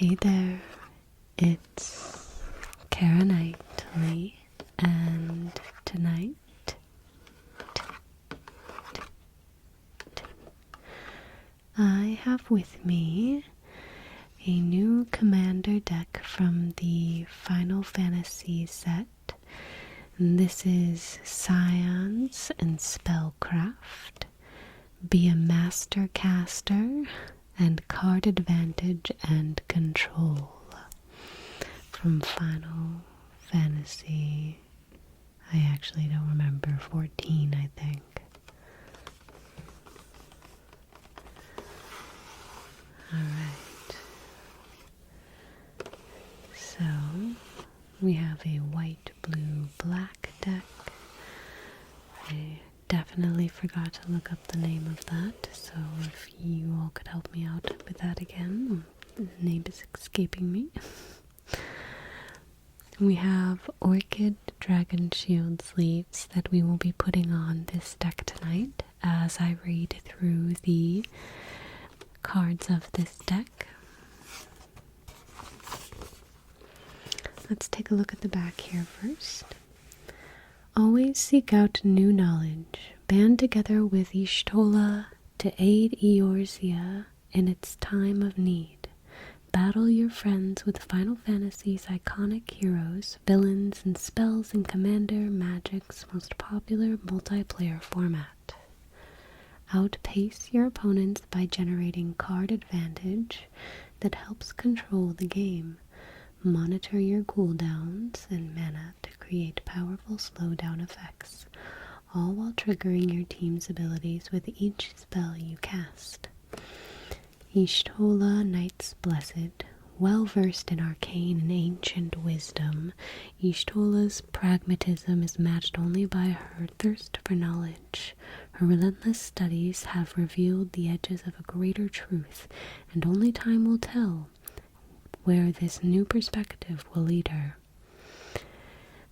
Hey there, it's CaraNightly, and tonight I have with me a new commander deck from the Final Fantasy set. And this is Scions and Spellcraft. Be a master caster and card advantage and control from Final Fantasy. I actually don't remember, 14 I think. Alright, so we have a white, blue, black deck. I definitely forgot to look up the name of that, so if you all could help me out with that again. The name is escaping me. We have Orchid Dragon Shield sleeves that we will be putting on this deck tonight as I read through the cards of this deck. Let's take a look at the back here first. Always seek out new knowledge. Band together with Y'shtola to aid Eorzea in its time of need. Battle your friends with Final Fantasy's iconic heroes, villains, and spells in Commander Magic's most popular multiplayer format. Outpace your opponents by generating card advantage that helps control the game. Monitor your cooldowns and mana to create powerful slowdown effects, all while triggering your team's abilities with each spell you cast. Y'shtola, Knights Blessed. Well versed in arcane and ancient wisdom, Y'shtola's pragmatism is matched only by her thirst for knowledge. Her relentless studies have revealed the edges of a greater truth, and only time will tell where this new perspective will lead her.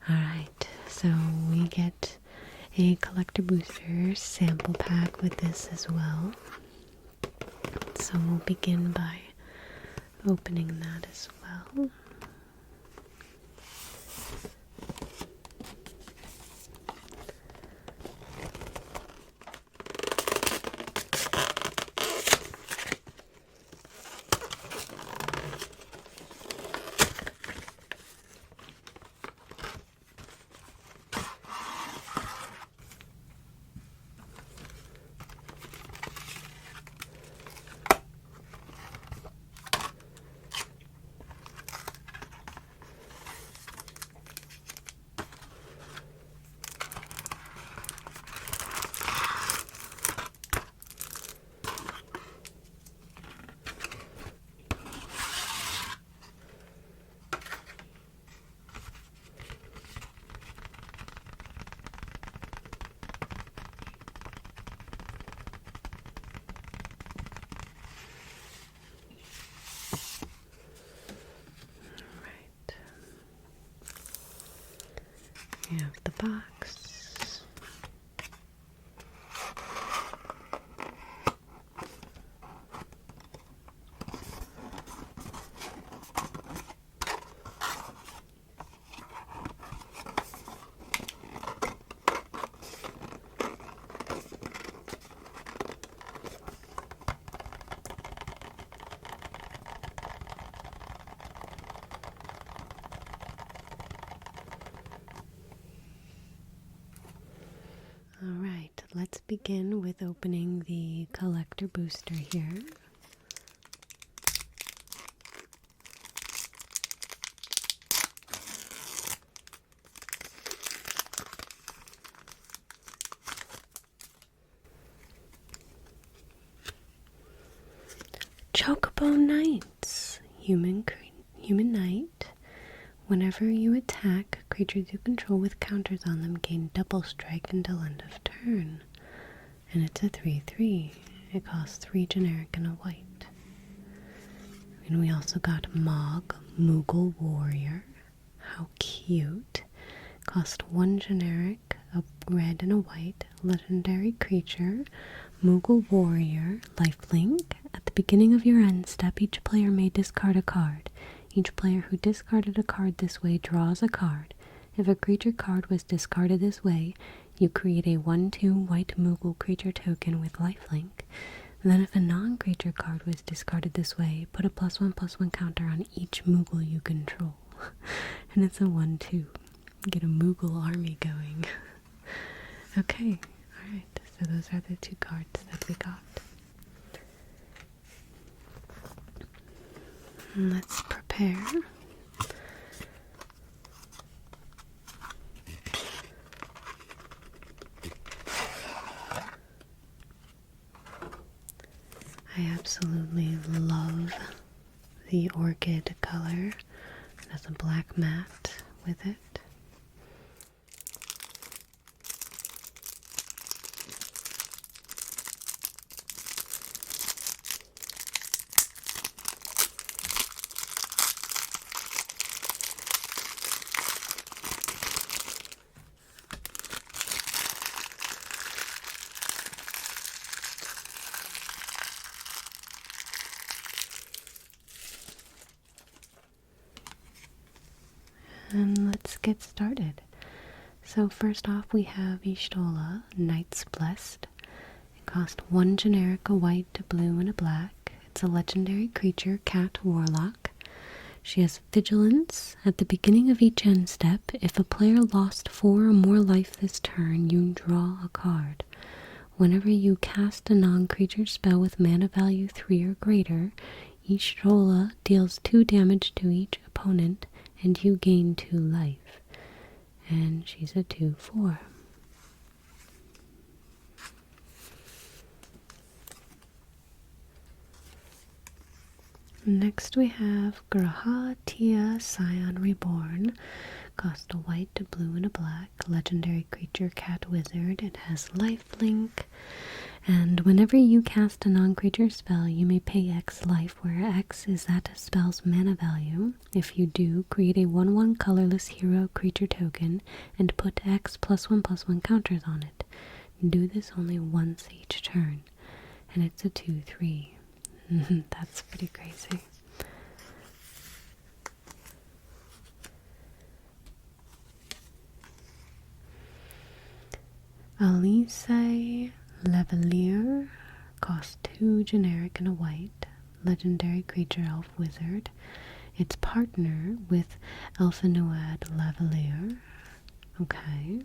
Alright, so we get a collector booster sample pack with this as well. So we'll begin by opening that as well. We have the box. Alright, let's begin with opening the collector booster here. Chocobo Knights, human knight. Whenever you attack, creatures you control with counters on them gain double strike until end of turn. And it's a 3/3. It costs 3 generic and a white. And we also got Mog, Moogle Warrior. How cute. Cost 1 generic, a red and a white, legendary creature. Moogle Warrior, lifelink. At the beginning of your end step, each player may discard a card. Each player who discarded a card this way draws a card. If a creature card was discarded this way, you create a 1/2 white Moogle creature token with lifelink. Then if a non-creature card was discarded this way, put a +1/+1 counter on each Moogle you control. And it's a 1/2. Get a Moogle army going. Okay, alright, so those are the 2 cards that we got. And let's prepare. I absolutely love the orchid color. It has a black mat with it. And let's get started. So first off we have Y'shtola, Knights Blessed. It costs 1 generic, a white, a blue, and a black. It's a legendary creature, cat, warlock. She has vigilance. At the beginning of each end step, if a player lost 4 or more life this turn, you draw a card. Whenever you cast a non-creature spell with mana value 3 or greater, Y'shtola deals 2 damage to each opponent and you gain 2 life. And she's a 2/4. Next we have Graha Tia Scion Reborn. Cost a white, a blue, and a black. Legendary creature, cat wizard. It has lifelink. And whenever you cast a non-creature spell, you may pay X life, where X is that spell's mana value. If you do, create a 1/1 colorless hero creature token and put X +1/+1 counters on it. Do this only once each turn. And it's a 2/3. That's pretty crazy. Elise Levelier, costs 2 generic and a white. Legendary creature, elf wizard. It's partner with Elfinuad Lavalier. Okay.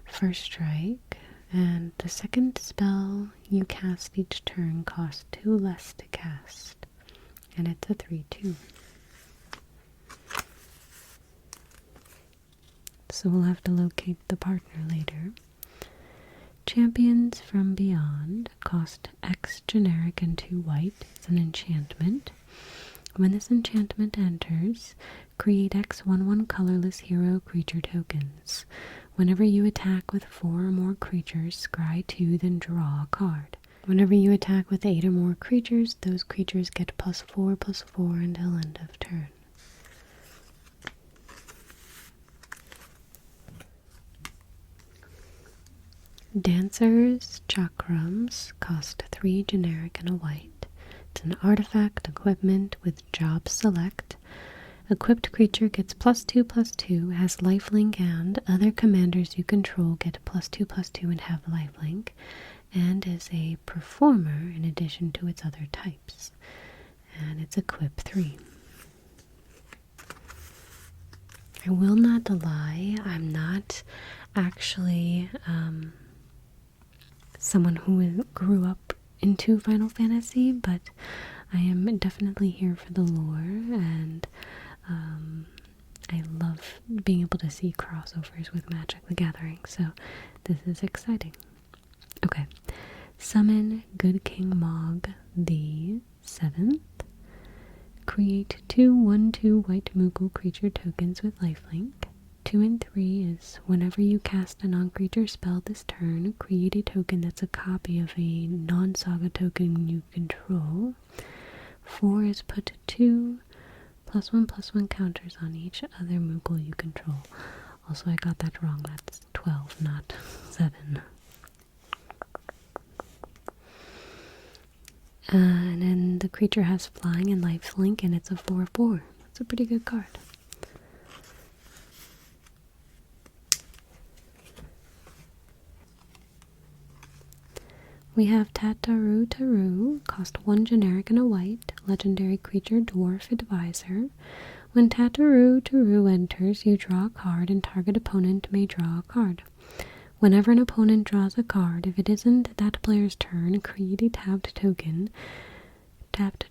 First strike. And the second spell you cast each turn costs 2 less to cast. And it's a 3/2. So we'll have to locate the partner later. Champions from Beyond, cost X generic and 2 white. It's an enchantment. When this enchantment enters, create X 1/1 colorless hero creature tokens. Whenever you attack with 4 or more creatures, scry 2, then draw a card. Whenever you attack with 8 or more creatures, those creatures get +4/+4 until end of turn. Dancer's Chakrams, cost 3 generic and a white. It's an artifact equipment with job select. Equipped creature gets +2/+2, has lifelink, and other commanders you control get +2/+2 and have lifelink, and is a performer in addition to its other types. And it's equip 3. I will not lie, I'm not actually someone who grew up into Final Fantasy, but I am definitely here for the lore, and I love being able to see crossovers with Magic the Gathering, so this is exciting. Okay, summon Good King Mog the 7th. Create 2 1/2 white Moogle creature tokens with lifelink. 2 and 3 is whenever you cast a non-creature spell this turn, create a token that's a copy of a non-saga token you control. 4 is put 2 +1/+1 counters on each other Moogle you control. Also, I got that wrong. That's 12, not 7. And then the creature has flying and lifelink, and it's a 4/4. It's a pretty good card. We have Tataru Taru, cost 1 generic and a white, legendary creature, Dwarf Advisor. When Tataru Taru enters, you draw a card and target opponent may draw a card. Whenever an opponent draws a card, if it isn't that player's turn, create a tapped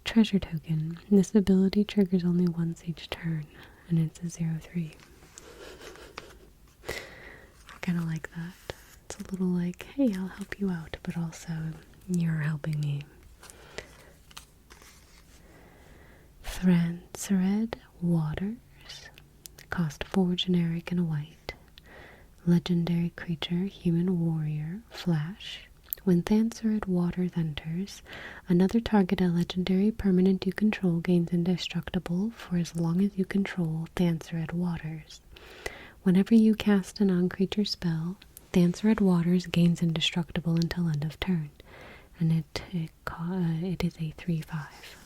treasure token. This ability triggers only once each turn, and it's a 0/3. I kind of like that. It's a little like, hey, I'll help you out, but also you're helping me. Thrancered Waters, cost 4 generic and a white. Legendary creature, human warrior, flash. When Thrancered Waters enters, another target a legendary permanent you control gains indestructible for as long as you control Thrancered Waters. Whenever you cast a non-creature spell, Thrancered Waters gains indestructible until end of turn, and it is a 3/5.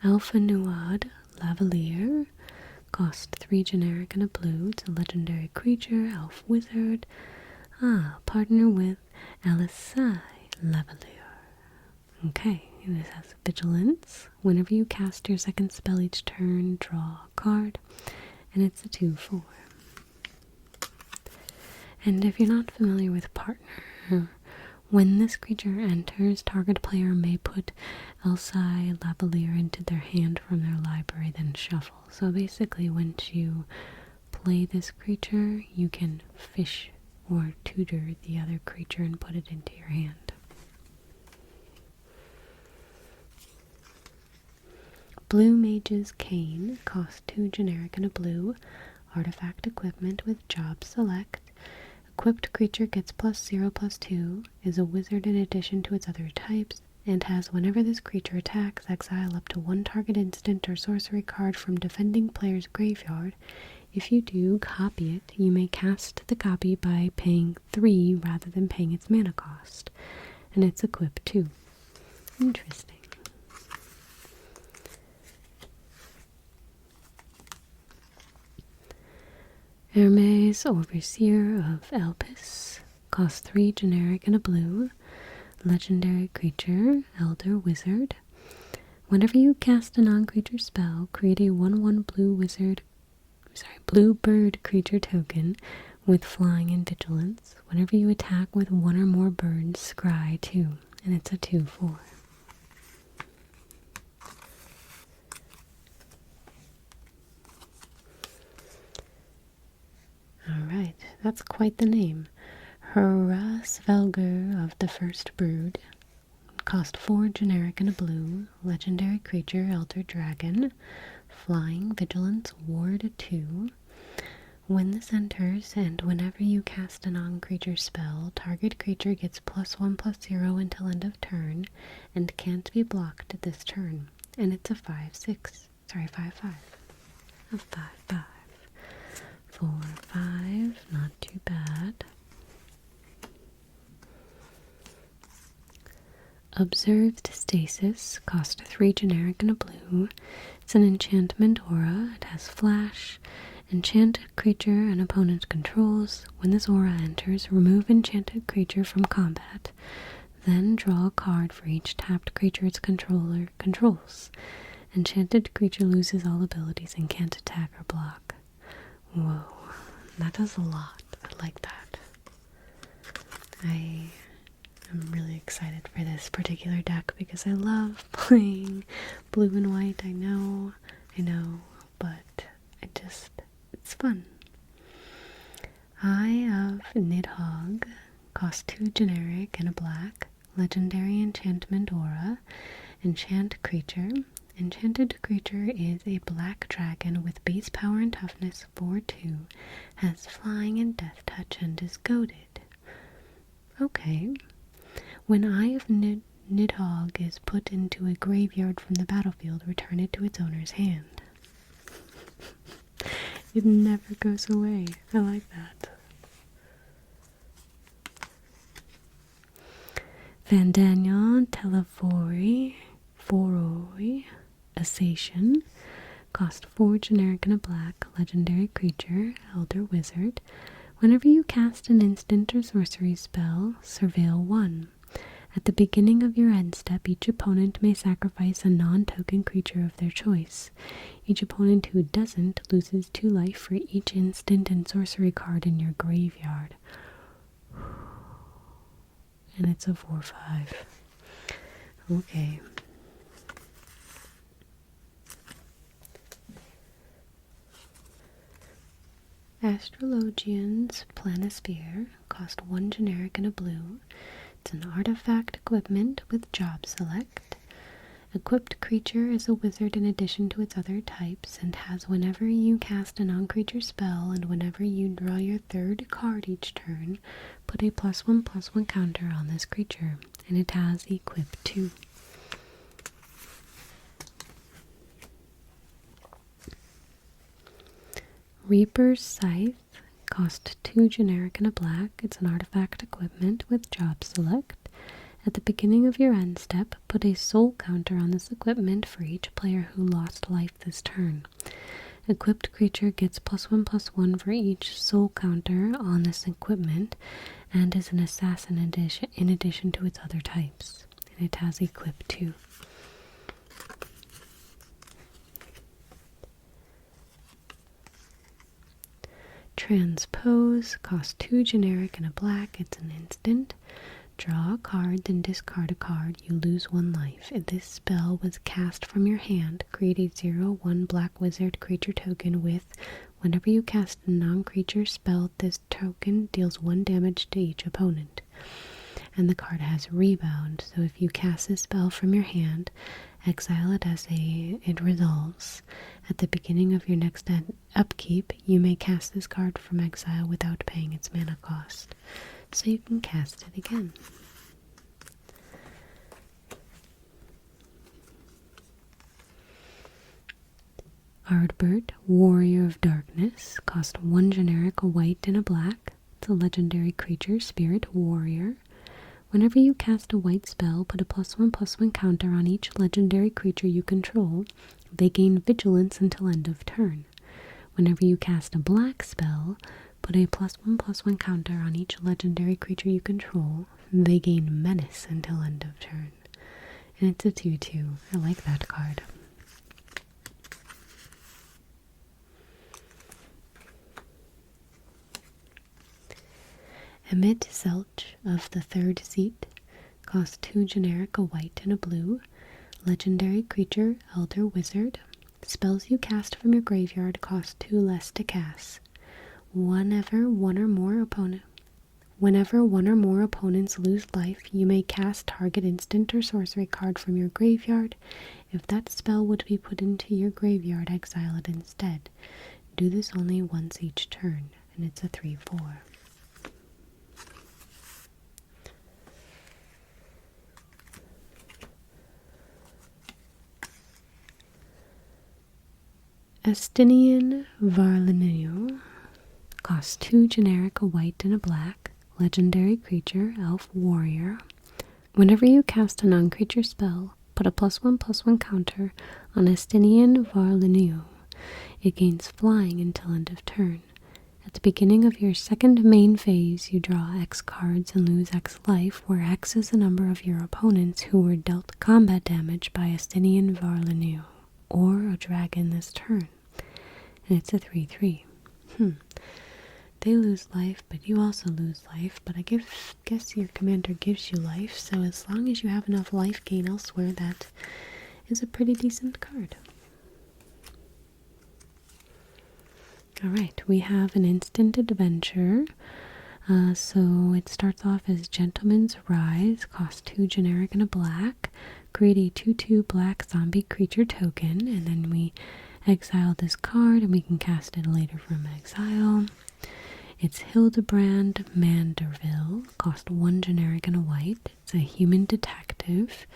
Alpha Nuad Lavalier, cost 3 generic and a blue. It's a legendary creature, elf wizard. Partner with Alisai Lavalier. Okay, this has vigilance. Whenever you cast your second spell each turn, draw a card, and it's a 2/4. And if you're not familiar with partner, when this creature enters, target player may put Alisai Lavalier into their hand from their library, then shuffle. So basically, once you play this creature, you can fish or tutor the other creature and put it into your hand. Blue Mage's Cane, cost 2 generic and a blue. Artifact equipment with job select. Equipped creature gets +0/+2, is a wizard in addition to its other types, and has whenever this creature attacks, exile up to 1 target instant or sorcery card from defending player's graveyard. If you do, copy it. You may cast the copy by paying 3 rather than paying its mana cost. And it's equipped too. Interesting. Hermes, Overseer of Elpis, costs 3 generic and a blue. Legendary creature, Elder Wizard. Whenever you cast a non-creature spell, create a 1/1 blue bird creature token with flying and vigilance. Whenever you attack with 1 or more birds, scry 2, and it's a 2/4. Alright, that's quite the name. Hrasvelgur of the First Brood. Cost 4 generic and a blue. Legendary creature, Elder Dragon. Flying, Vigilance, Ward 2. When this enters, and whenever you cast a non-creature spell, target creature gets +1/+0 until end of turn, and can't be blocked this turn. And it's a 5/5. A 5/5. 4/5, not too bad. Observed Stasis, cost 3 generic and a blue. It's an enchantment aura. It has flash. Enchant creature an opponent controls. When this aura enters, remove enchanted creature from combat. Then draw a card for each tapped creature its controller controls. Enchanted creature loses all abilities and can't attack or block. Whoa, that does a lot. I like that. I am really excited for this particular deck because I love playing blue and white. I know, but it's fun. Eye of Nidhogg, cost 2 generic and a black. Legendary enchantment aura. Enchant creature. Enchanted creature is a black dragon with base power and toughness 4/2, has flying and death touch, and is goaded. Okay. When Eye of Nidhogg is put into a graveyard from the battlefield, return it to its owner's hand. It never goes away. I like that. Vandanion, Televori, Foroi, Assation. Cost 4 generic and a black, legendary creature, elder wizard. Whenever you cast an instant or sorcery spell, surveil 1. At the beginning of your end step, each opponent may sacrifice a non-token creature of their choice. Each opponent who doesn't loses 2 life for each instant and sorcery card in your graveyard. And it's a 4/5. Okay. Astrologian's Planisphere cost 1 generic and a blue. It's an artifact equipment with job select. Equipped creature is a wizard in addition to its other types and has whenever you cast a non-creature spell and whenever you draw your 3rd card each turn, put a +1/+1 counter on this creature, and it has equip 2. Reaper's Scythe cost 2 generic and a black. It's an artifact equipment with job select. At the beginning of your end step, put a soul counter on this equipment for each player who lost life this turn. Equipped creature gets +1/+1 for each soul counter on this equipment and is an assassin in addition to its other types. And it has equip 2. Transpose costs 2 generic and a black. It's an instant. Draw a card, then discard a card. You lose 1 life. If this spell was cast from your hand, create a 0/1 black wizard creature token with, whenever you cast a non-creature spell, this token deals 1 damage to each opponent. And the card has rebound, so if you cast this spell from your hand, exile it as it resolves. At the beginning of your next upkeep, you may cast this card from exile without paying its mana cost, so you can cast it again. Ardbert, Warrior of Darkness, cost 1 generic, a white, and a black. It's a legendary creature, Spirit Warrior. Whenever you cast a white spell, put a +1/+1 counter on each legendary creature you control. They gain vigilance until end of turn. Whenever you cast a black spell, put a +1/+1 counter on each legendary creature you control. They gain menace until end of turn. And it's a 2/2. I like that card. Emit Zelch of the 3rd seat costs 2 generic, a white, and a blue. Legendary creature, Elder Wizard. Spells you cast from your graveyard cost 2 less to cast. Whenever one or more opponents lose life, you may cast target instant or sorcery card from your graveyard. If that spell would be put into your graveyard, exile it instead. Do this only once each turn, and it's a 3/4. Estinian Varlineo costs 2 generic, a white, and a black. Legendary creature, Elf Warrior. Whenever you cast a non-creature spell, put a +1/+1 counter on Estinian Varlineo. It gains flying until end of turn. At the beginning of your 2nd main phase, you draw X cards and lose X life, where X is the number of your opponents who were dealt combat damage by Estinian Varlineo or a dragon this turn. And it's a 3/3. They lose life, but you also lose life, but I guess your commander gives you life, so as long as you have enough life gain elsewhere, that is a pretty decent card. Alright, we have an instant adventure. So it starts off as Gentleman's Rise, costs 2 generic and a black. Create a 2/2 black zombie creature token, and then we exile this card and we can cast it later from exile. It's Hildebrand Manderville, cost 1 generic and a white. It's a human detective.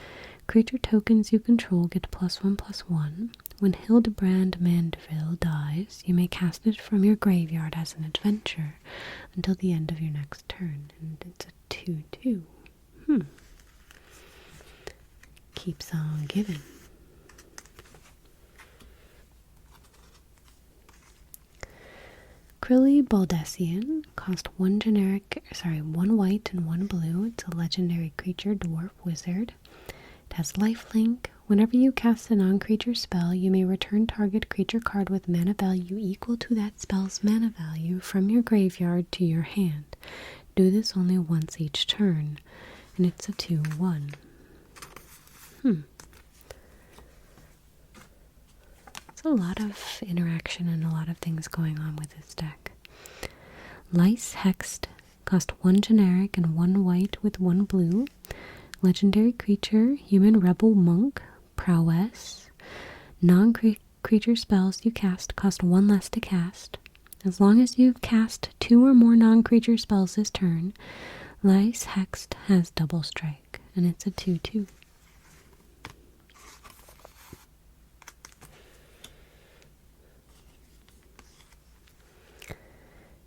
Creature tokens you control get +1/+1. When Hildebrand Mandeville dies, you may cast it from your graveyard as an adventure until the end of your next turn. And it's a 2/2. Keeps on giving. Crilly Baldessian cost one white and one blue. It's a legendary creature, dwarf wizard. It has lifelink. Whenever you cast a non-creature spell, you may return target creature card with mana value equal to that spell's mana value from your graveyard to your hand. Do this only once each turn. And it's a 2/1. It's a lot of interaction and a lot of things going on with this deck. Lice Hexed cost one generic and one white with one blue. Legendary creature, human rebel monk, prowess. Non-creature spells you cast cost one less to cast. As long as you've cast 2 or more non-creature spells this turn, Lice Hexed has double strike, and it's a 2/2.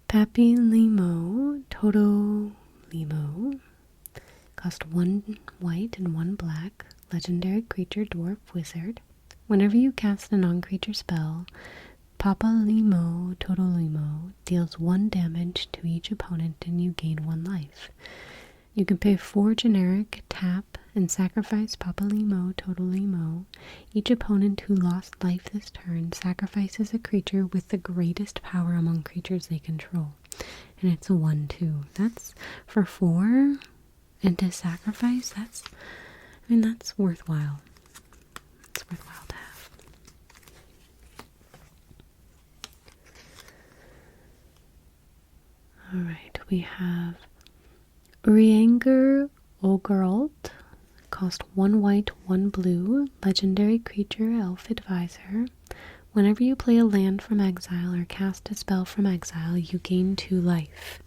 Pappy Limo, Toto Limo, cost one white and one black, legendary creature, dwarf wizard. Whenever you cast a non-creature spell, Papa Limo, Toto Limo, deals 1 damage to each opponent and you gain 1 life. You can pay 4 generic, tap, and sacrifice Papa Limo, Toto Limo. Each opponent who lost life this turn sacrifices a creature with the greatest power among creatures they control. And it's a 1/2. That's for 4, and to sacrifice, that's worthwhile. It's worthwhile to have. Alright, we have Urianger Oguralt, cost 1 white, 1 blue, legendary creature, elf advisor. Whenever you play a land from exile or cast a spell from exile, you gain 2 life.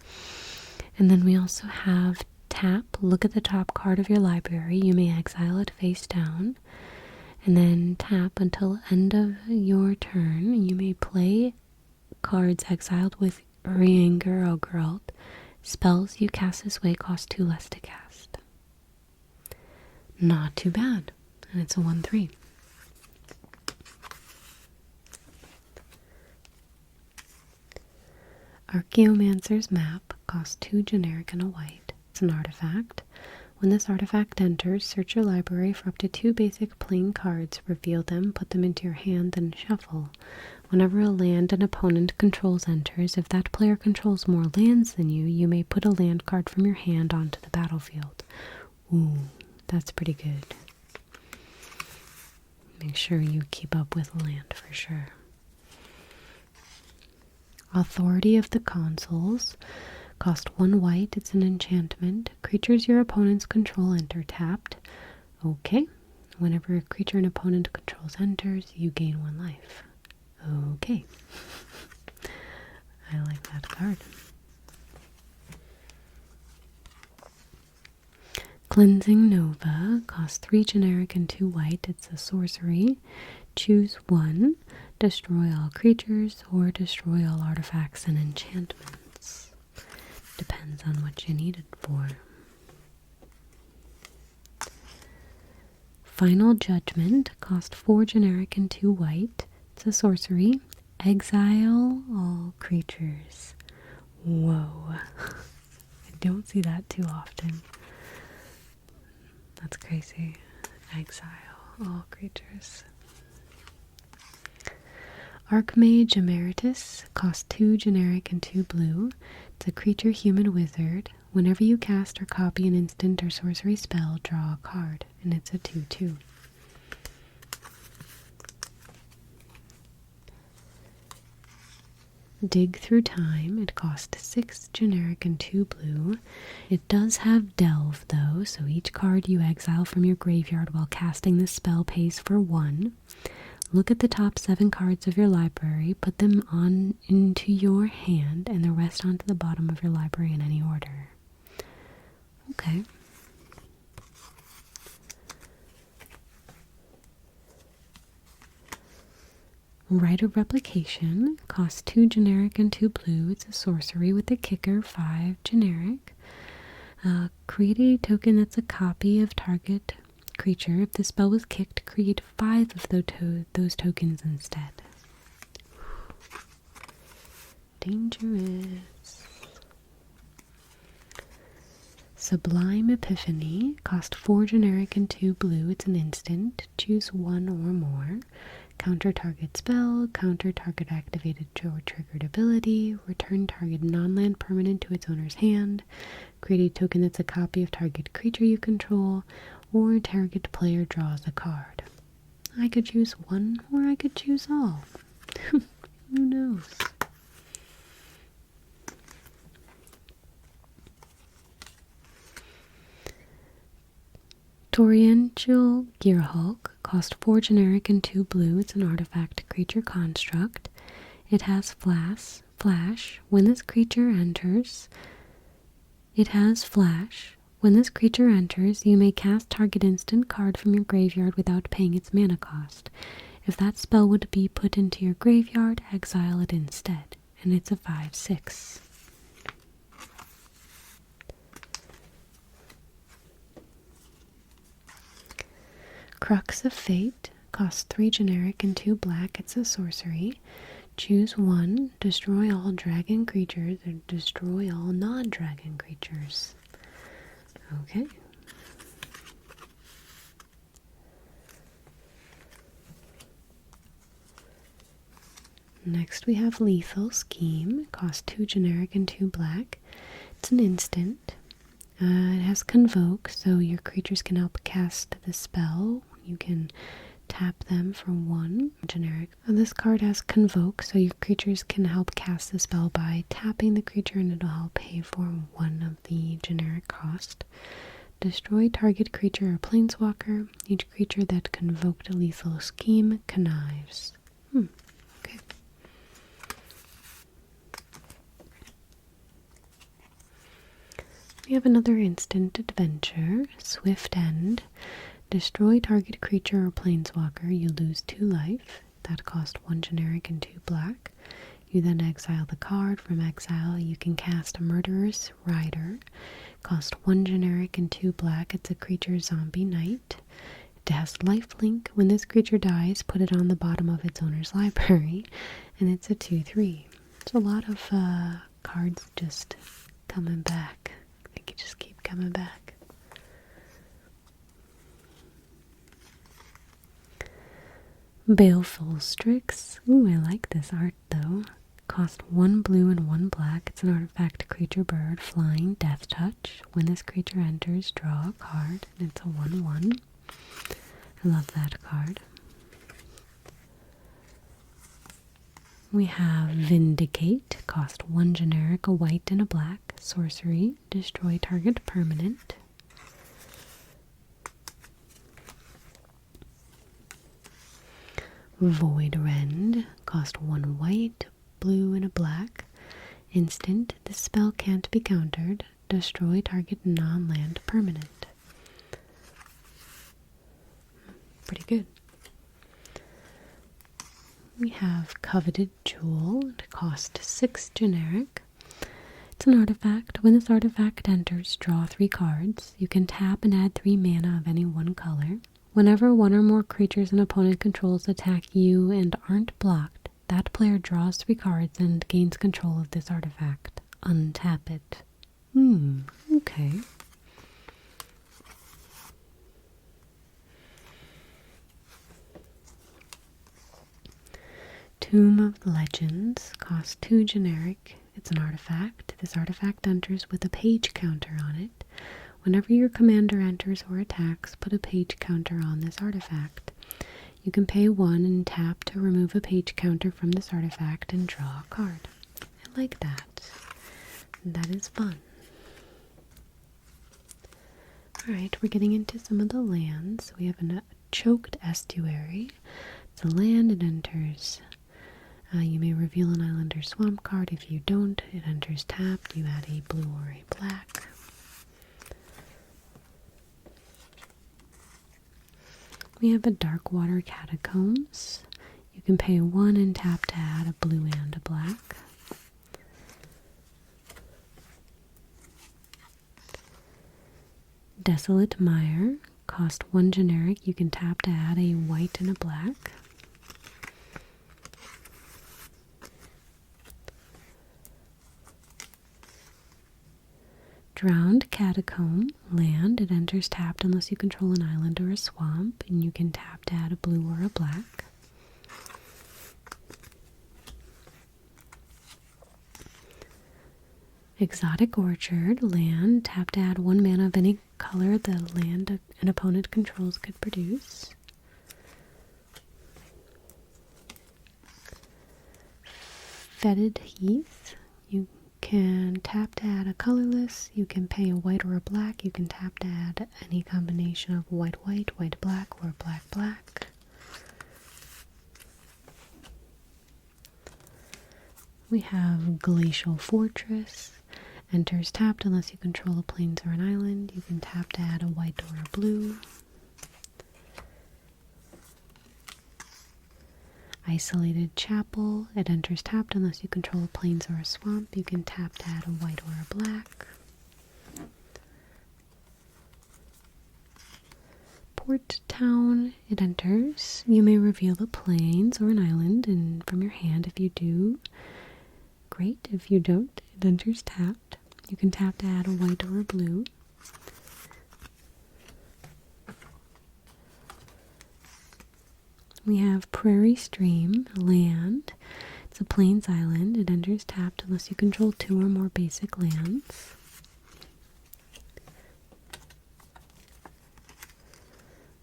And then we also have tap, look at the top card of your library. You may exile it face down. And then tap until end of your turn. You may play cards exiled with Urianger Oguralt. Spells you cast this way cost 2 less to cast. Not too bad. And it's a 1/3. Archaeomancer's Map costs 2 generic and a white. It's an artifact. When this artifact enters, search your library for up to 2 basic plain cards, reveal them, put them into your hand, then shuffle. Whenever a land an opponent controls enters, if that player controls more lands than you, you may put a land card from your hand onto the battlefield. Ooh, that's pretty good. Make sure you keep up with land for sure. Authority of the Consuls. Cost 1 white, it's an enchantment. Creatures your opponents control enter tapped. Okay. Whenever a creature an opponent controls enters, you gain 1 life. Okay. I like that card. Cleansing Nova costs 3 generic and 2 white. It's a sorcery. Choose 1. Destroy all creatures or destroy all artifacts and enchantments. Depends on what you need it for. Final Judgment costs 4 generic and 2 white. It's a sorcery. Exile all creatures. Whoa. I don't see that too often. That's crazy. Exile all creatures. Archmage Emeritus costs 2 generic and 2 blue. It's a creature human wizard. Whenever you cast or copy an instant or sorcery spell, draw a card. And it's a 2/2. Dig Through Time. It costs 6 generic and 2 blue. It does have Delve though, so each card you exile from your graveyard while casting this spell pays for 1. Look at the top 7 cards of your library, put them on into your hand, and the rest onto the bottom of your library in any order. Okay. Rite of Replication, costs 2 generic and 2 blue. It's a sorcery with a kicker, 5 generic. Create a token that's a copy of target creature. If the spell was kicked, create 5 of those tokens instead. Dangerous. Sublime Epiphany, cost 4 generic and 2 blue. It's an instant. Choose 1 or more. Counter target spell, counter target activated or triggered ability, return target non-land permanent to its owner's hand, create a token that's a copy of target creature you control, or target player draws a card. I could choose 1 or I could choose all. Who knows? Torrential Gearhulk, cost 4 generic and 2 blue. It's an artifact creature construct. It has flash. When this creature enters, you may cast target instant card from your graveyard without paying its mana cost. If that spell would be put into your graveyard, exile it instead. And it's a 5/6. Crux of Fate, costs 3 generic and 2 black. It's a sorcery. Choose 1, destroy all dragon creatures, or destroy all non-dragon creatures. Okay. Next we have Lethal Scheme, costs 2 generic and 2 black. It's an instant. It has Convoke, so your creatures can help cast the spell. You can tap them for 1 generic. This card has Convoke, so your creatures can help cast the spell by tapping the creature, and it'll help pay for 1 of the generic cost. Destroy target creature or planeswalker. Each creature that convoked a Lethal Scheme connives. Okay. We have another instant adventure, Swift End. Destroy target creature or planeswalker. You lose 2 life. That cost 1 generic and 2 black. You then exile the card. From exile, you can cast Murderous Rider. Cost 1 generic and 2 black. It's a creature zombie knight. It has lifelink. When this creature dies, put it on the bottom of its owner's library. And it's a 2/3. It's a lot of cards just coming back. They could just keep coming back. Baleful Strix. Ooh, I like this art though. Cost 1 blue and 1 black. It's an artifact creature bird, flying, death touch. When this creature enters, draw a card. And it's a 1/1. I love that card. We have Vindicate. Cost 1 generic, a white and a black. Sorcery. Destroy target permanent. Void Rend, cost 1 white, blue, and a black. Instant, this spell can't be countered. Destroy target non-land permanent. Pretty good. We have Coveted Jewel, it costs 6 generic. It's an artifact. When this artifact enters, draw 3 cards. You can tap and add 3 mana of any one color. Whenever 1 or more creatures an opponent controls attack you and aren't blocked, that player draws 3 cards and gains control of this artifact. Untap it. Okay. Tomb of Legends, costs 2 generic. It's an artifact. This artifact enters with a page counter on it. Whenever your commander enters or attacks, put a page counter on this artifact. You can pay 1 and tap to remove a page counter from this artifact and draw a card. I like that. That is fun. Alright, we're getting into some of the lands. We have a Choked Estuary. It's a land, it enters. You may reveal an island or swamp card. If you don't, it enters tapped. You add a blue or a black. We have a Darkwater Catacombs. You can pay 1 and tap to add a blue and a black. Desolate Mire, cost 1 generic. You can tap to add a white and a black. Drowned Catacomb, land. It enters tapped unless you control an island or a swamp, and you can tap to add a blue or a black. Exotic Orchard, land. Tap to add 1 mana of any color the land an opponent controls could produce. Fetid Heath, you can tap to add a colorless. You can pay a white or a black. You can tap to add any combination of white, white, white, black, or black, black. We have Glacial Fortress. Enters tapped unless you control a plains or an island. You can tap to add a white or a blue. Isolated Chapel. It enters tapped unless you control a plains or a swamp. You can tap to add a white or a black. Port Town. It enters. You may reveal a plains or an island and from your hand. If you do, great. If you don't, it enters tapped. You can tap to add a white or a blue. We have Prairie Stream, land. It's a plains island. It enters tapped unless you control 2 or more basic lands.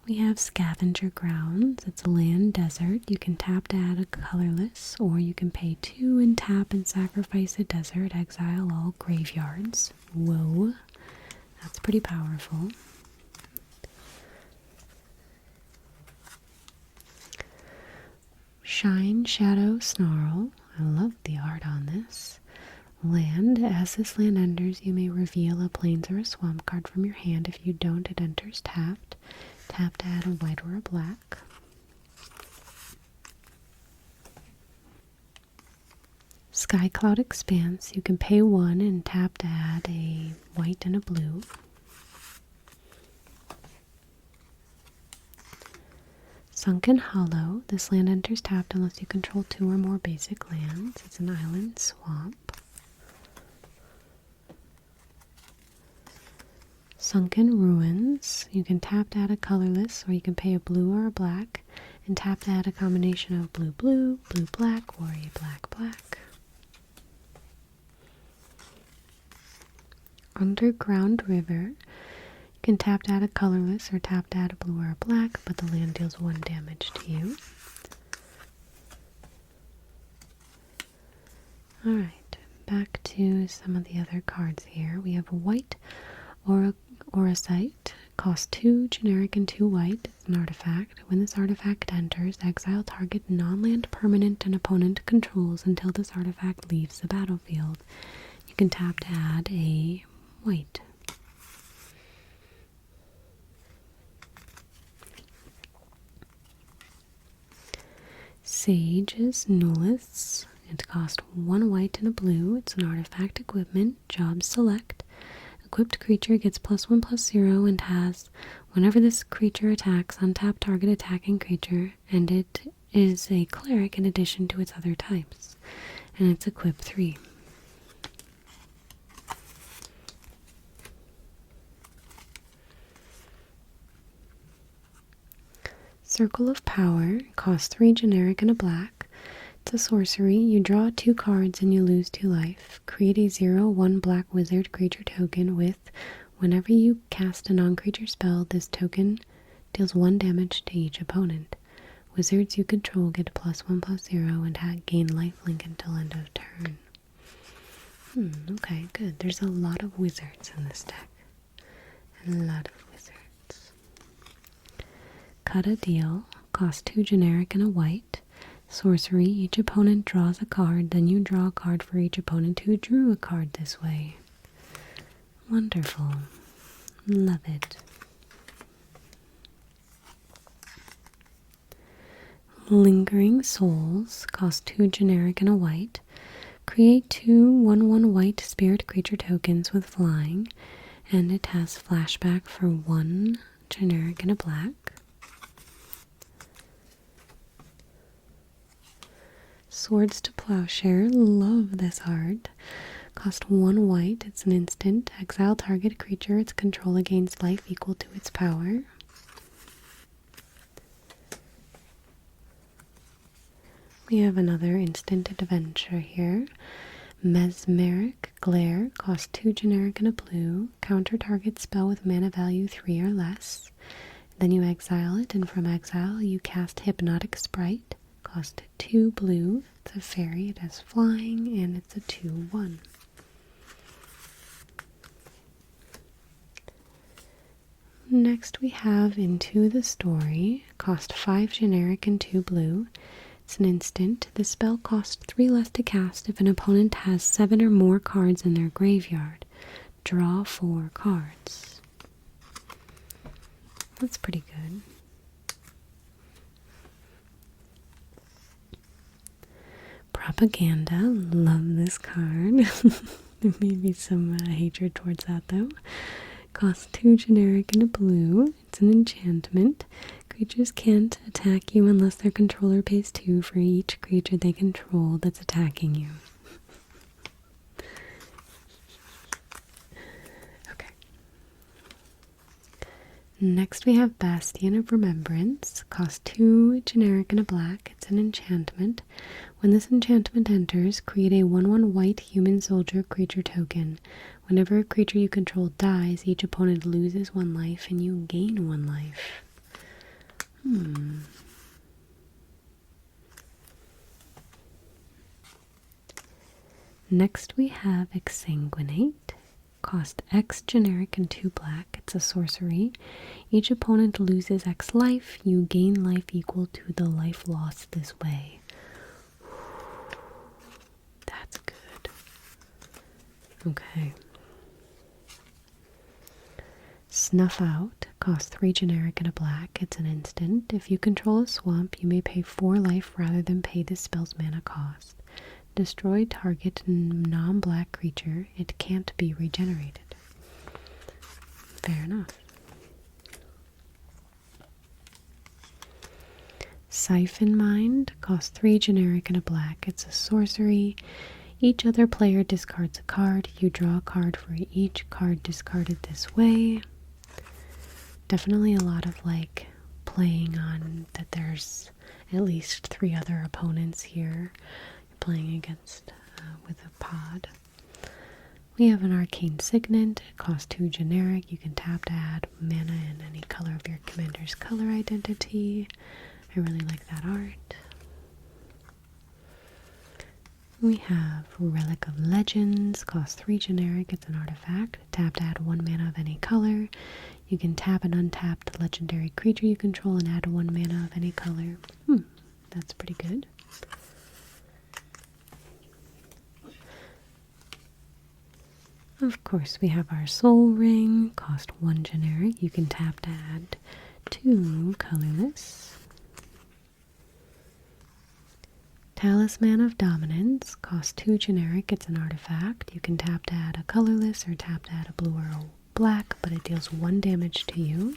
We have Scavenger Grounds. It's a land desert. You can tap to add a colorless, or you can pay 2 and tap and sacrifice a desert, exile all graveyards. Whoa, that's pretty powerful. Shine, Shadow, Snarl. I love the art on this. Land. As this land enters, you may reveal a plains or a swamp card from your hand. If you don't, it enters tapped. Tap to add a white or a black. Sky Cloud Expanse. You can pay 1 and tap to add a white and a blue. Sunken Hollow. This land enters tapped unless you control 2 or more basic lands. It's an island swamp. Sunken Ruins. You can tap to add a colorless, or you can pay a blue or a black, and tap to add a combination of blue, blue, blue, black, or a black, black. Underground River. You can tap to add a colorless, or tap to add a blue or a black, but the land deals 1 damage to you. Alright, back to some of the other cards here. We have a white Auracite, costs 2 generic and 2 white. It's an artifact. When this artifact enters, exile target non-land permanent an opponent controls until this artifact leaves the battlefield. You can tap to add a white. Sage's Nullis. It costs 1 white and a blue. It's an artifact equipment. Job select. Equipped creature gets +1/+0 and has, whenever this creature attacks, untap target attacking creature, and it is a cleric in addition to its other types. And it's equip 3. Circle of Power costs 3 generic and a black. It's a sorcery. You draw 2 cards and you lose 2 life. Create a 0/1 black wizard creature token with, whenever you cast a non-creature spell, this token deals 1 damage to each opponent. Wizards you control get a +1/+0 and gain lifelink until end of turn. Okay, good. There's a lot of wizards in this deck. A lot of wizards. Cut a Deal. Cost 2 generic and a white. Sorcery. Each opponent draws a card, then you draw a card for each opponent who drew a card this way. Wonderful. Love it. Lingering Souls, cost 2 generic and a white. Create 2 1/1 white spirit creature tokens with flying, and it has flashback for 1 generic and a black. Swords to Plowshare, love this art. Cost 1 white, it's an instant. Exile target creature, its controller gains life equal to its power. We have another instant adventure here. Mesmeric Glare, cost 2 generic and a blue. Counter target spell with mana value 3 or less. Then you exile it, and from exile you cast Hypnotic Sprite. Cost 2 blue. It's a fairy, it has flying, and it's a 2/1. Next we have Into the Story, cost 5 generic and 2 blue. It's an instant. The spell costs 3 less to cast if an opponent has 7 or more cards in their graveyard. Draw 4 cards. That's pretty good. Propaganda, love this card. There may be some hatred towards that though. Costs 2 generic and a blue. It's an enchantment. Creatures can't attack you unless their controller pays 2 for each creature they control that's attacking you. Okay. Next we have Bastion of Remembrance. Costs 2 generic and a black. It's an enchantment. When this enchantment enters, create a 1/1 white human soldier creature token. Whenever a creature you control dies, each opponent loses 1 life and you gain 1 life. Next we have Exsanguinate. Cost X generic and 2 black. It's a sorcery. Each opponent loses X life. You gain life equal to the life lost this way. That's good. Okay. Snuff Out, costs 3 generic and a black. It's an instant. If you control a swamp, you may pay 4 life rather than pay the spell's mana cost. Destroy target non-black creature. It can't be regenerated. Fair enough. Siphon Mind, costs 3 generic and a black. It's a sorcery. Each other player discards a card. You draw a card for each card discarded this way. Definitely a lot of like playing on that there's at least 3 other opponents here you're playing against with a pod. We have an Arcane Signet. It costs 2 generic. You can tap to add mana in any color of your commander's color identity. I really like that art. We have Relic of Legends, costs 3 generic, it's an artifact. Tap to add 1 mana of any color. You can tap an untapped legendary creature you control and add 1 mana of any color. That's pretty good. Of course, we have our Soul Ring, cost 1 generic. You can tap to add 2 colorless. Talisman of Dominance, costs 2 generic, it's an artifact. You can tap to add a colorless or tap to add a blue or a black, but it deals 1 damage to you.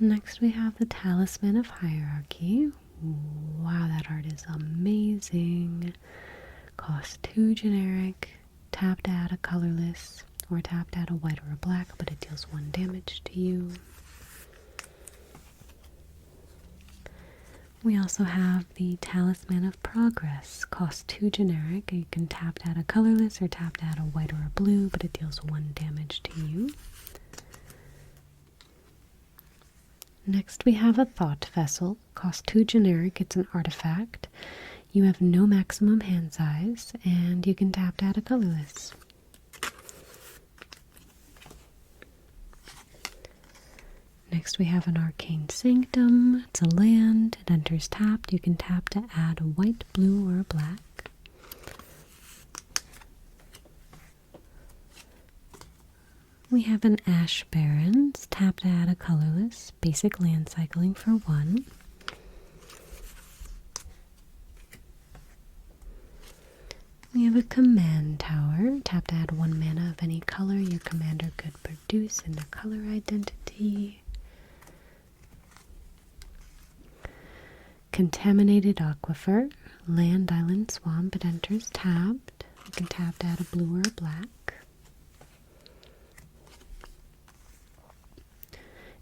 Next we have the Talisman of Hierarchy. Wow, that art is amazing. Costs 2 generic, tap to add a colorless, or tap to add a white or a black, but it deals 1 damage to you. We also have the Talisman of Progress, costs 2 generic. You can tap to add a colorless or tap to add a white or a blue, but it deals 1 damage to you. Next we have a Thought Vessel, costs 2 generic, it's an artifact. You have no maximum hand size, and you can tap to add a colorless. Next we have an Arcane Sanctum. It's a land. It enters tapped. You can tap to add a white, blue, or a black. We have an Ash Barrens. Tap to add a colorless basic land cycling for 1. We have a Command Tower. Tap to add 1 mana of any color your commander could produce in the color identity. Contaminated Aquifer. Land, island, swamp. It enters tapped. You can tap to add a blue or a black.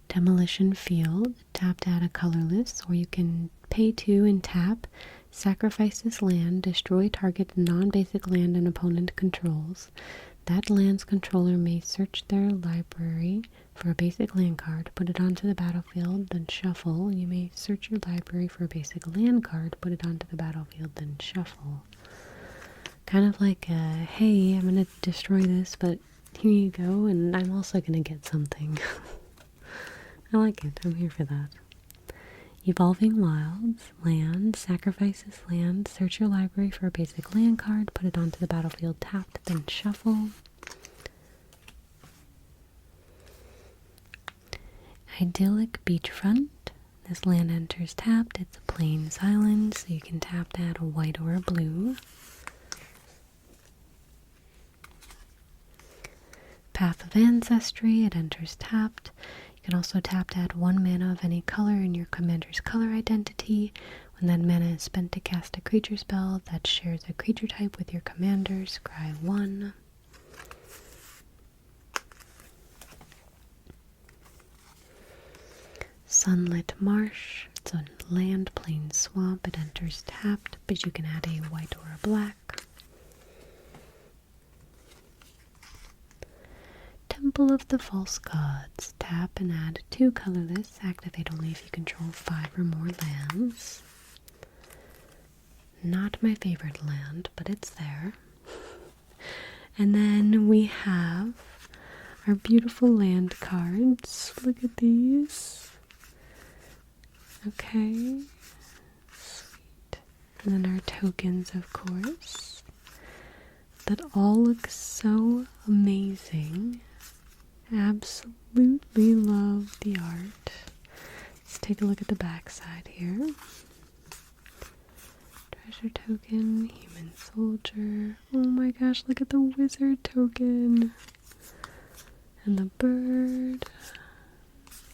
Demolition Field. Tap to add a colorless, or you can pay 2 and tap. Sacrifice this land. Destroy target non-basic land an opponent controls. That land's controller may search their library for a basic land card, put it onto the battlefield, then shuffle. You may search your library for a basic land card, put it onto the battlefield, then shuffle. Kind of like, hey, I'm going to destroy this, but here you go, and I'm also going to get something. I like it. I'm here for that. Evolving Wilds. Land. Sacrifice this land. Search your library for a basic land card, put it onto the battlefield tapped, then shuffle. Idyllic Beachfront. This land enters tapped. It's a Plains Island, so you can tap to add a white or a blue. Path of Ancestry. It enters tapped. You can also tap to add 1 mana of any color in your commander's color identity. When that mana is spent to cast a creature spell that shares a creature type with your commander, scry 1. Sunlit Marsh. It's a land, plain, swamp. It enters tapped, but you can add a white or a black. Temple of the False Gods. Tap and add 2 colorless. Activate only if you control 5 or more lands. Not my favorite land, but it's there. And then we have our beautiful land cards. Look at these. Okay. Sweet. And then our tokens, of course. That all look so amazing. Absolutely love the art. Let's take a look at the back side here. Treasure token, human soldier. Oh my gosh, look at the wizard token. And the bird.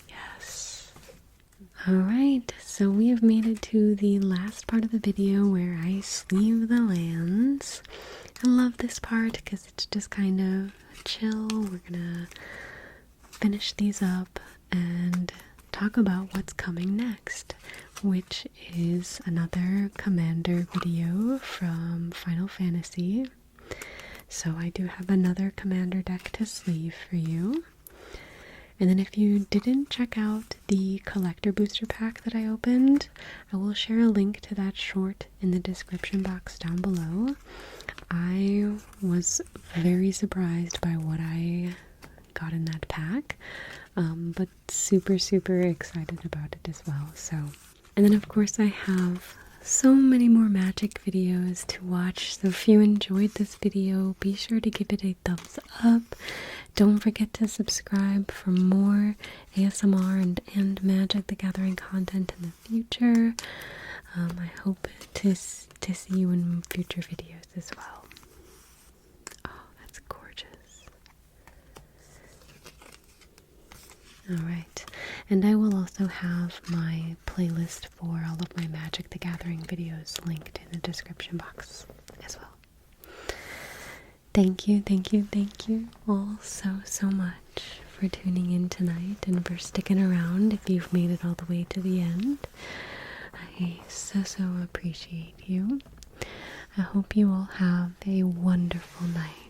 Yes. Alright, so we have made it to the last part of the video where I sleeve the lands. I love this part because it's just kind of chill. We're gonna finish these up and talk about what's coming next, which is another commander video from Final Fantasy. So I do have another commander deck to sleeve for you. And then if you didn't check out the collector booster pack that I opened, I will share a link to that short in the description box down below. I was very surprised by what I got in that pack, but super excited about it as well. So, and then of course I have so many more magic videos to watch, so if you enjoyed this video, be sure to give it a thumbs up. Don't forget to subscribe for more ASMR and Magic the Gathering content in the future. I hope to see you in future videos as well. Oh, that's gorgeous. Alright, and I will also have my playlist for all of my Magic the Gathering videos linked in the description box as well. Thank you all so much for tuning in tonight and for sticking around if you've made it all the way to the end. I so appreciate you. I hope you all have a wonderful night.